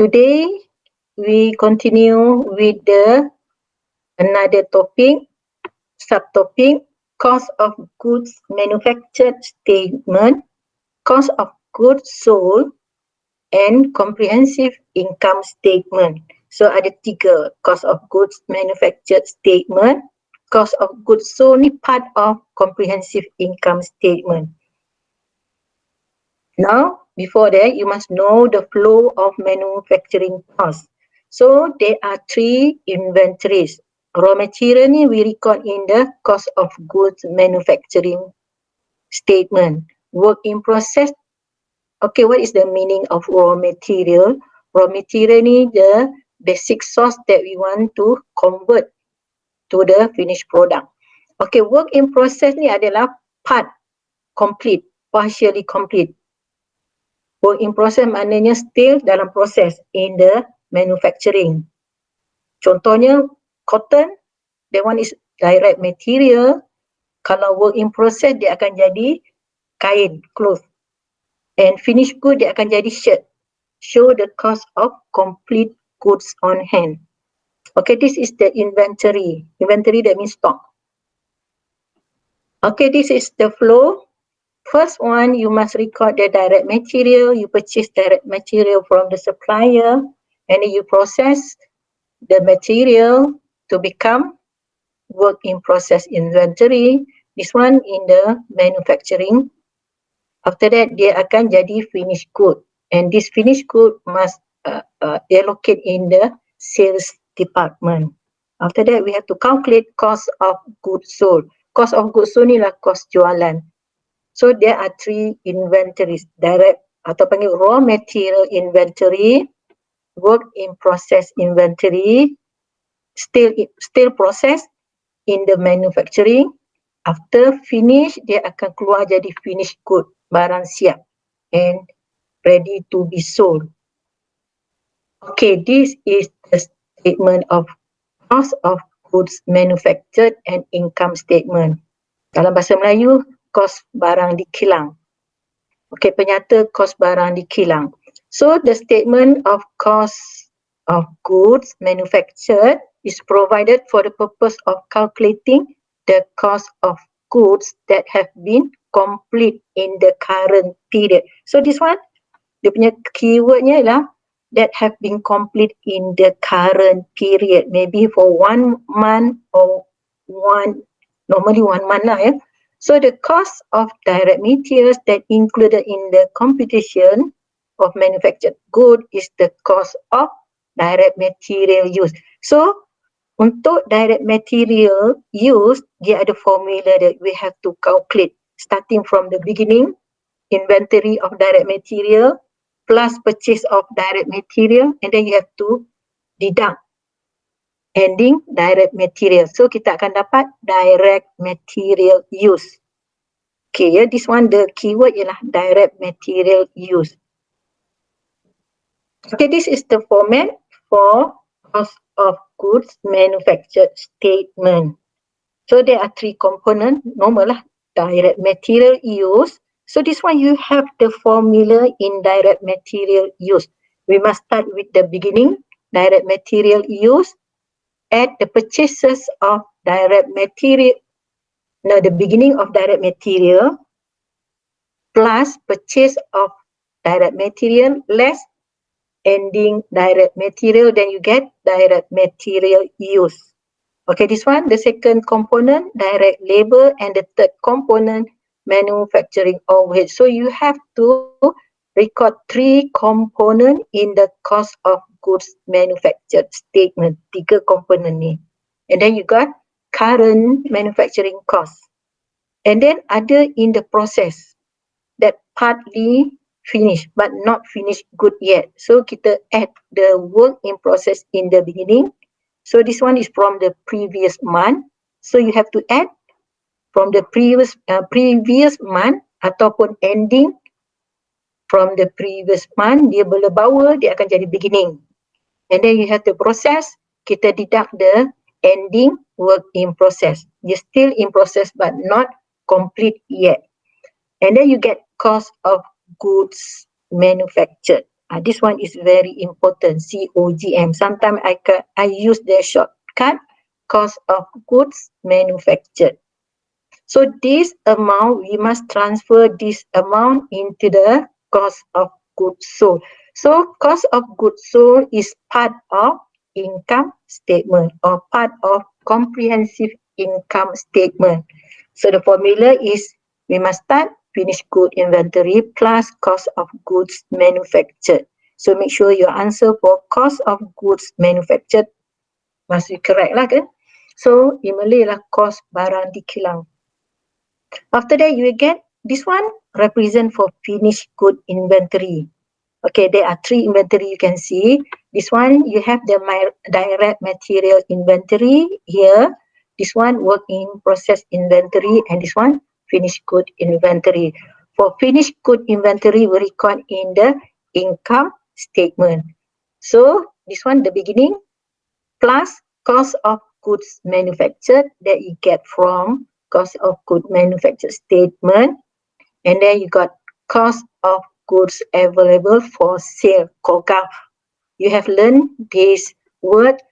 Today we continue with another topic, subtopic, cost of goods manufactured statement, cost of goods sold, and comprehensive income statement. So ada tiga, cost of goods manufactured statement, cost of goods sold ni part of comprehensive income statement. Now, before that, you must know the flow of manufacturing costs. So, there are three inventories. Raw material ni we record in the cost of goods manufacturing statement. Work in process. Okay, what is the meaning of raw material? Raw material ni the basic source that we want to convert to the finished product. Okay, work in process ni adalah part complete, partially complete. Work in process maknanya still dalam proses in the manufacturing. Contohnya cotton, that one is direct material. Kalau work in process dia akan jadi kain, cloth. And finished good dia akan jadi shirt. Show the cost of complete goods on hand. Okay, this is the inventory. Inventory that means stock. Okay, this is the flow. First one, you must record the direct material. You purchase direct material from the supplier and then you process the material to become work in process inventory. This one in the manufacturing. After that, dia akan jadi finished good. And this finished good must allocate in the sales department. After that, we have to calculate cost of goods sold. Cost of goods sold ni lah cost jualan. So there are three inventories, direct atau panggil raw material inventory, work in process inventory, still process in the manufacturing. After finish, dia akan keluar jadi finished good, barang siap and ready to be sold. Okay, this is the statement of cost of goods manufactured and income statement. Dalam bahasa Melayu, kos barang dikilang. Okay, penyata kos barang dikilang. So, the statement of cost of goods manufactured is provided for the purpose of calculating the cost of goods that have been complete in the current period. So, this one, dia punya keywordnya ialah that have been complete in the current period. Maybe for 1 month or normally 1 month lah ya. So the cost of direct materials that included in the computation of manufactured good is the cost of direct material use. So untuk direct material use, dia ada formula that we have to calculate starting from the beginning, inventory of direct material plus purchase of direct material, and then you have to deduct ending direct material. So kita akan dapat direct material use. Okay, yeah, this one the keyword ialah direct material use. Okay, this is the format for cost of goods manufactured statement. So there are three components, normal lah, direct material use. So this one you have the formula in direct material use. We must start with the beginning, direct material use. At the purchases of direct material, the beginning of direct material plus purchase of direct material less ending direct material, then you get direct material use. Okay, this one, the second component, direct labor, and the third component, manufacturing overhead. So you have to record three components in the cost of goods manufactured statement, tiga component ni. And then you got current manufacturing cost. And then other in the process that partly finished but not finished good yet. So kita add the work in process in the beginning. So this one is from the previous month. So you have to add from the previous month ataupun ending from the previous month, dia boleh bawa, dia akan jadi beginning. And then you have to process, kita deduct the ending work in process. You're still in process but not complete yet. And then you get cost of goods manufactured. This one is very important, COGM. Sometimes I use the shortcut, cost of goods manufactured. So this amount, we must transfer this amount into the cost of goods sold. So cost of goods sold is part of income statement or part of comprehensive income statement. So the formula is we must start finished good inventory plus cost of goods manufactured. So make sure your answer for cost of goods manufactured must be correct lah kan. So in Malay lah cost barang dikilang. After that, you will get this one represent for finished good inventory. Okay, there are three inventory you can see. This one, you have the direct material inventory here. This one, work in process inventory, and this one, finished good inventory. For finished good inventory, we record in the income statement. So, this one, the beginning, plus cost of goods manufactured that you get from cost of goods manufactured statement, and then you got cost of goods available for sale, COGAF. You have learned this word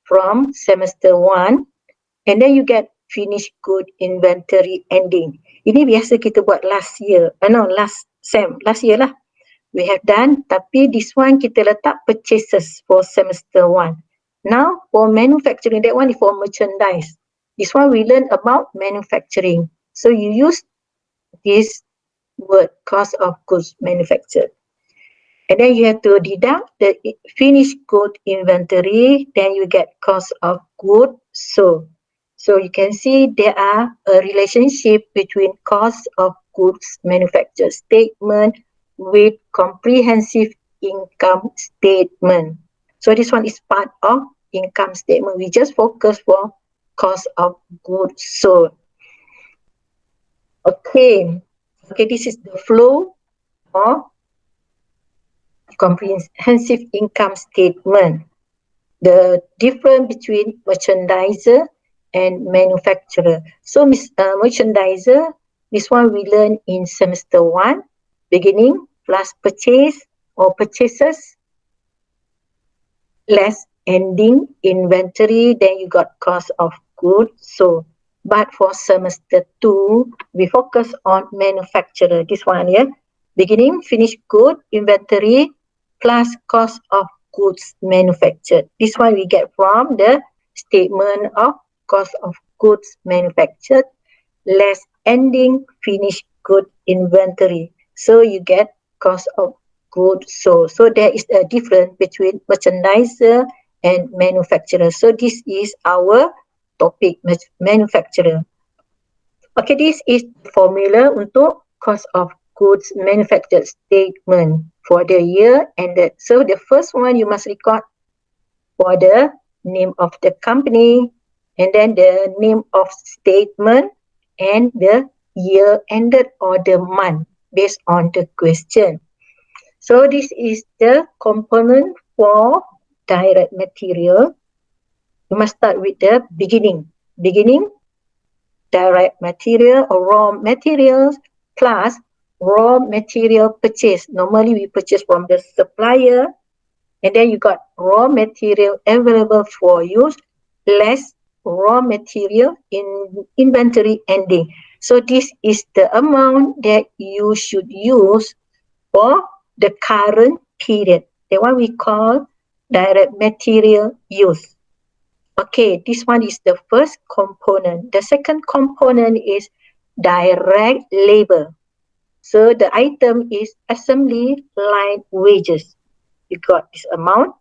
from semester 1, and then you get finished good inventory ending. Ini biasa kita buat last year, last year lah. We have done, tapi this one kita letak purchases for semester 1. Now for manufacturing, that one is for merchandise. This one we learn about manufacturing. So you use this word cost of goods manufactured. And then you have to deduct the finished good inventory, then you get cost of goods sold. So you can see there are a relationship between cost of goods manufactured statement with comprehensive income statement. So this one is part of income statement. We just focus for cost of goods sold. Okay, this is the flow of comprehensive income statement. The difference between merchandiser and manufacturer. So merchandiser, this one we learn in semester 1, beginning plus purchase or purchases, less ending inventory, then you got cost of goods sold. But for semester 2, we focus on manufacturer. This one here, beginning finished good inventory plus cost of goods manufactured. This one we get from the statement of cost of goods manufactured less ending finished good inventory. So you get cost of goods sold. So there is a difference between merchandiser and manufacturer. So this is our topic, manufacturer. Okay, this is the formula untuk cost of goods manufactured statement for the year ended. So the first one you must record for the name of the company, and then the name of statement and the year ended or the month based on the question. So this is the component for direct material. You must start with the beginning. Beginning, direct material or raw materials plus raw material purchase. Normally we purchase from the supplier, and then you got raw material available for use less raw material in inventory ending. So this is the amount that you should use for the current period. The one we call direct material use. Okay, this one is the first component. The second component is direct labor. So the item is assembly line wages. You got this amount.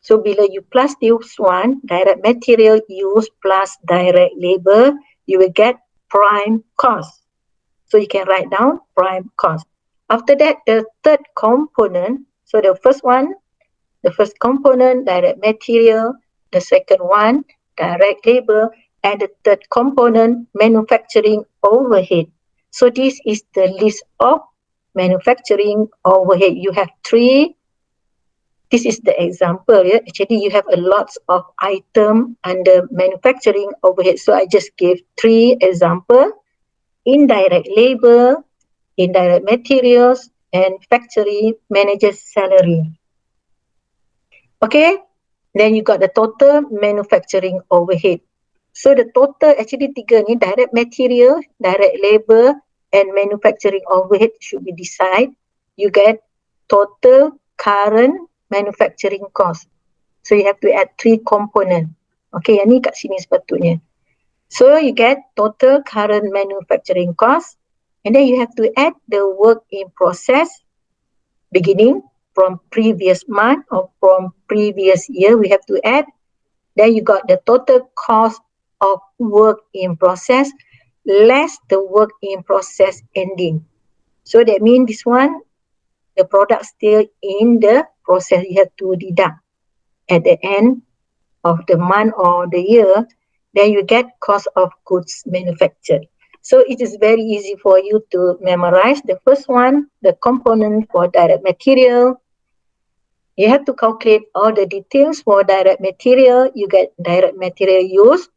So bila you plus this one, direct material use plus direct labor, you will get prime cost. So you can write down prime cost. After that, the third component, so the first component, direct material, the second one, direct labor, and the third component, manufacturing overhead. So this is the list of manufacturing overhead. You have 3. This is the example. Yeah? Actually, you have a lot of item under manufacturing overhead. So I just gave 3 examples: indirect labor, indirect materials, and factory manager's salary. Okay, then you got the total manufacturing overhead. So the total actually tiga ni, direct material, direct labor and manufacturing overhead should be decided. You get total current manufacturing cost. So you have to add 3 component. Okay, yang ni kat sini sepatutnya. So you get total current manufacturing cost, and then you have to add the work in process beginning from previous month or from previous year. We have to add. Then you got the total cost of work in process less the work in process ending. So that means this one, the product still in the process. You have to deduct at the end of the month or the year. Then you get cost of goods manufactured. So it is very easy for you to memorize. The first one, the component for direct material. You have to calculate all the details for direct material. You get direct material used.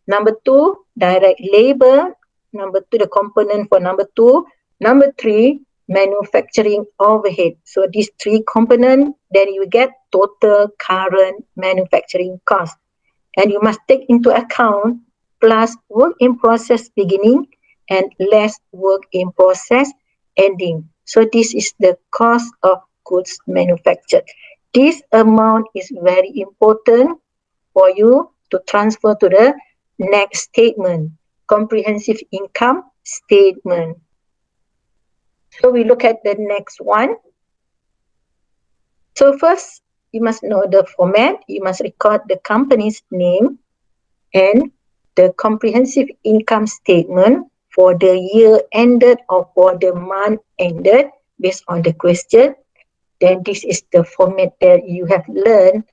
Number 2, direct labor. Number 2, the component for number 2. Number 3, manufacturing overhead. So these 3 components, then you get total current manufacturing cost. And you must take into account plus work in process beginning and less work in process ending. So this is the cost of goods manufactured. This amount is very important for you to transfer to the next statement, comprehensive income statement. So we look at the next one. So first, you must know the format. You must record the company's name and the comprehensive income statement for the year ended or for the month ended based on the question. Then this is the format that you have learned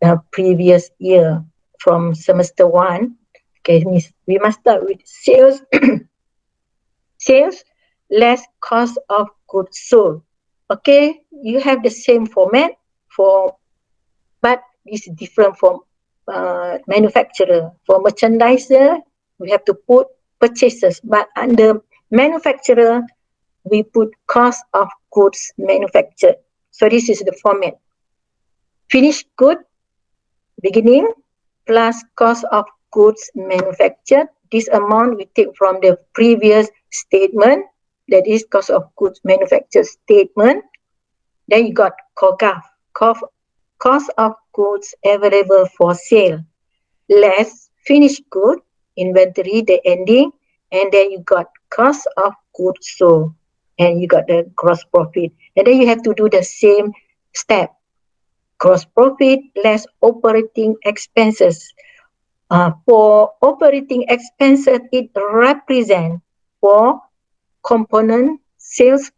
the previous year from semester 1. Okay, we must start with sales. Sales less cost of goods sold. Okay, you have the same format but it's different from manufacturer. For merchandiser, we have to put purchases, but under manufacturer, we put cost of goods manufactured. So this is the format. Finished good, beginning, plus cost of goods manufactured. This amount we take from the previous statement, that is cost of goods manufactured statement. Then you got COGAF, cost of goods available for sale, less finished good, inventory, the ending, and then you got cost of goods sold, and you got the gross profit. And then you have to do the same step. Gross profit less operating expenses. For operating expenses, it represents for component, sales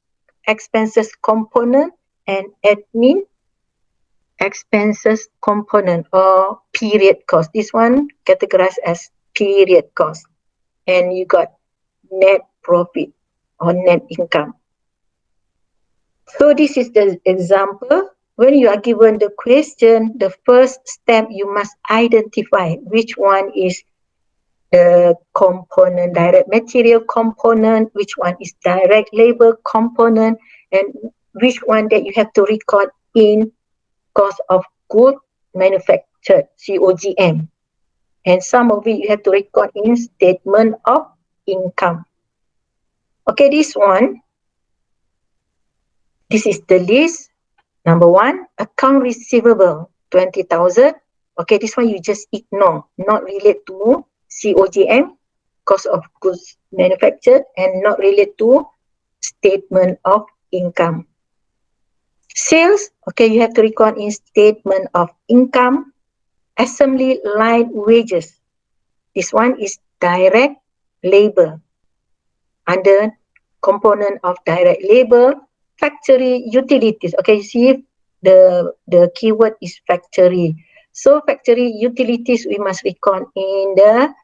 expenses component, and admin expenses component or period cost. This one categorized as period cost. And you got net profit or net income. So this is the example. When you are given the question, the first step you must identify which one is the component, direct material component, which one is direct labor component, and which one that you have to record in cost of good manufactured, COGM. And some of it you have to record in statement of income. Okay, this one, this is the list. Number 1, account receivable, 20,000. Okay, this one you just ignore, not related to COGM, cost of goods manufactured, and not related to statement of income. Sales, okay, you have to record in statement of income. Assembly line wages, this one is direct labor. Under component of direct labor, factory utilities. Okay, see the keyword is factory. So factory utilities we must record in the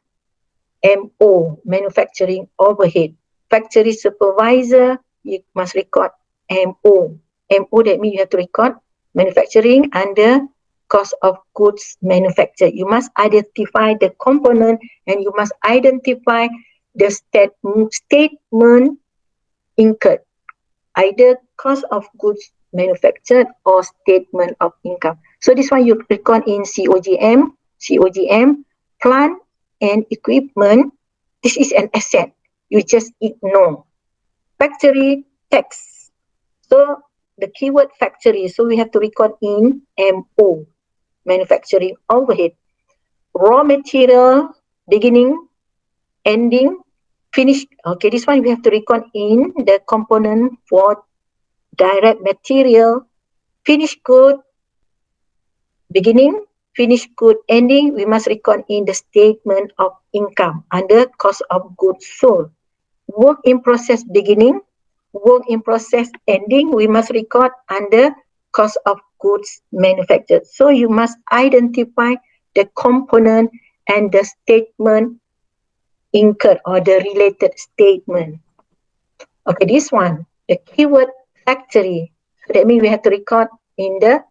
MO, manufacturing overhead. Factory supervisor, you must record MO. MO, that means you have to record manufacturing under cost of goods manufactured. You must identify the component and you must identify the statement incurred. either cost of goods manufactured or statement of income. So this one you record in COGM, plant and equipment. This is an asset. You just ignore. Factory tax. So the keyword factory, so we have to record in MO, manufacturing overhead. Raw material, beginning, ending, finished. Okay, this one we have to record in the component for direct material, finished good, beginning, finished good, ending. We must record in the statement of income under cost of goods sold. Work in process beginning, work in process ending, we must record under cost of goods manufactured. So you must identify the component and the statement incurred or the related statement. Okay, this one, the keyword factory. So that means we have to record in the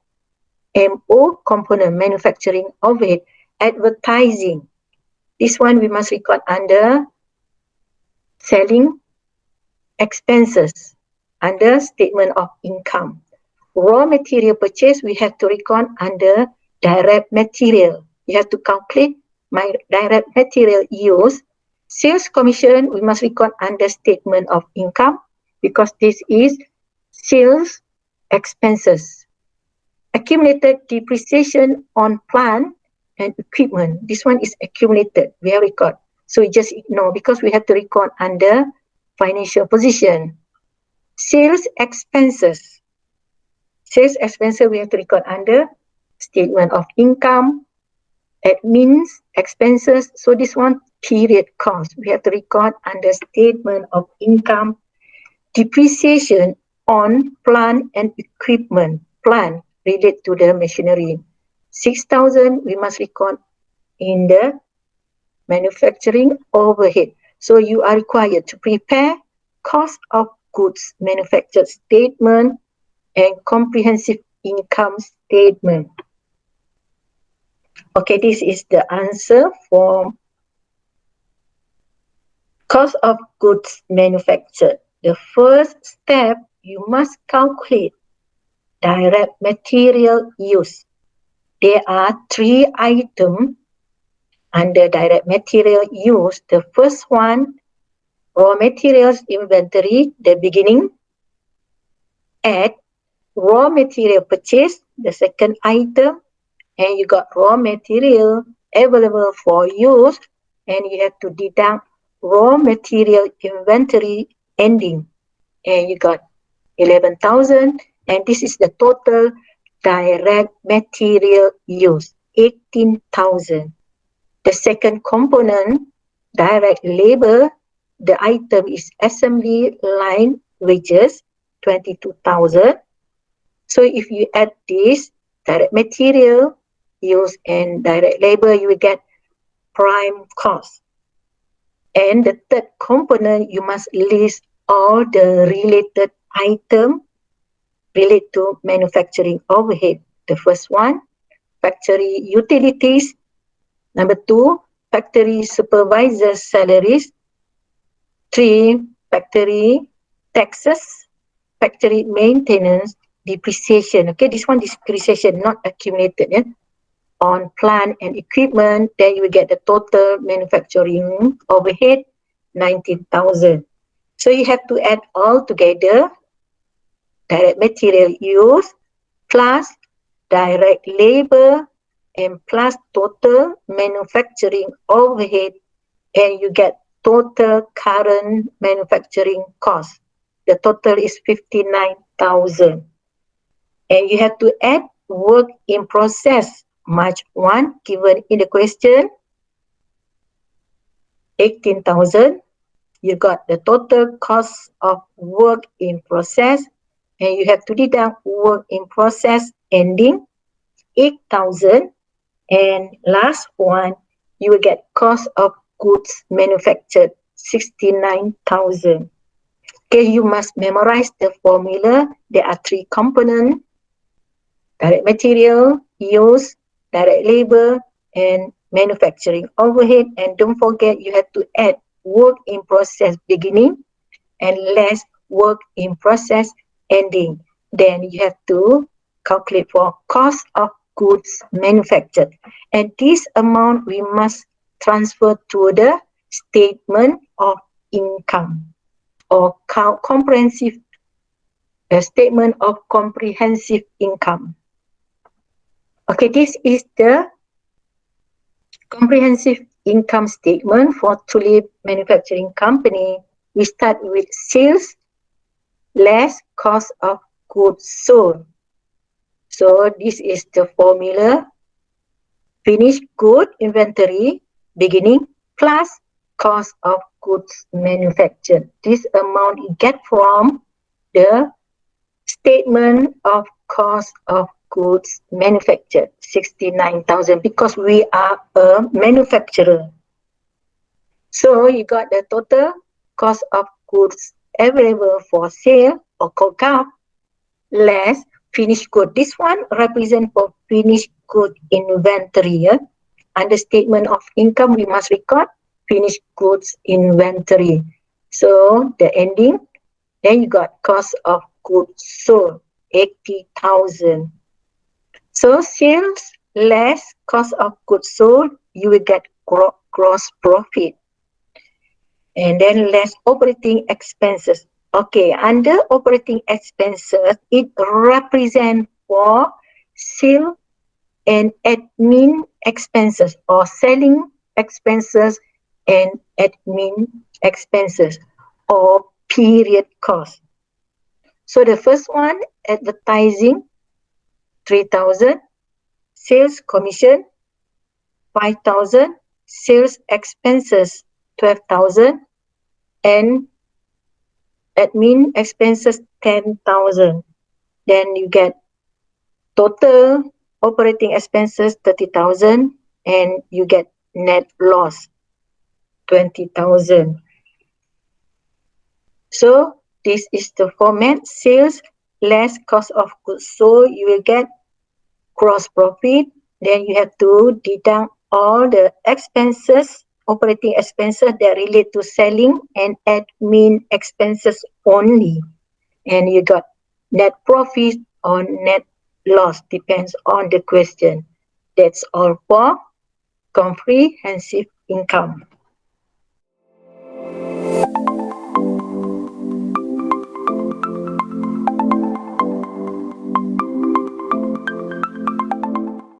MO component, manufacturing overhead. Advertising. This one we must record under selling expenses under statement of income. Raw material purchase, we have to record under direct material. You have to calculate my direct material use. Sales commission, we must record under statement of income because this is sales expenses. Accumulated depreciation on plant and equipment. This one is accumulated. We have record. So we just ignore because we have to record under financial position. Sales expenses. Sales expenses we have to record under statement of income, admin expenses. So this one period cost. We have to record under statement of income. Depreciation on plant and equipment. Plant related to the machinery. 6,000 we must record in the manufacturing overhead. So you are required to prepare cost of goods manufactured statement and comprehensive income statement. Okay, this is the answer for cost of goods manufactured. The first step, you must calculate direct material use. There are 3 items under direct material use. The first one, raw materials inventory, the beginning. Add raw material purchase, the second item. And you got raw material available for use. And you have to deduct raw material inventory ending. And you got 11,000. And this is the total direct material use, 18,000. The second component, direct labor, the item is assembly line wages, 22,000. So if you add this, direct material use and direct labor, you will get prime cost. And the third component, you must list all the related items related to manufacturing overhead. The first one, factory utilities. Number 2, factory supervisors' salaries. 3, factory taxes, factory maintenance, depreciation. Okay, this one depreciation not accumulated. Yeah? On plant and equipment, then you will get the total manufacturing overhead, 19,000. So you have to add all together, direct material use plus direct labor and plus total manufacturing overhead, and you get total current manufacturing cost. The total is 59,000. And you have to add work in process, March 1, given in the question, 18,000. You got the total cost of work in process, and you have to deduct work in process ending, 8,000. And last one, you will get cost of goods manufactured, 69,000. Okay, you must memorize the formula. There are 3 components: direct material, use, direct labor, and manufacturing overhead. And don't forget, you have to add work in process beginning and less work in process ending. Then you have to calculate for cost of goods manufactured. And this amount we must transfer to the statement of income or comprehensive statement of comprehensive income. Okay, this is the comprehensive income statement for Tulip Manufacturing Company. We start with sales less cost of goods sold. So this is the formula: finished good inventory beginning plus cost of goods manufactured. This amount you get from the statement of cost of goods manufactured, 69,000, because we are a manufacturer. So you got the total cost of goods available for sale or COGAP less finished good. This one represent for finished good inventory. Yeah? Under statement of income, we must record finished goods inventory. So the ending, then you got cost of goods sold, 80,000. So sales less cost of goods sold, you will get gross profit. And then less operating expenses. Okay, under operating expenses, it represents for sale and admin expenses or selling expenses and admin expenses or period cost. So the first one, advertising, 3,000, sales commission, 5,000, sales expenses, 12,000, and admin expenses, 10,000. Then you get total operating expenses, 30,000, and you get net loss, 20,000. So this is the format: sales less cost of goods sold, you will get gross profit. Then you have to deduct all the expenses, operating expenses that relate to selling and admin expenses only. And you got net profit or net loss, depends on the question. That's all for comprehensive income.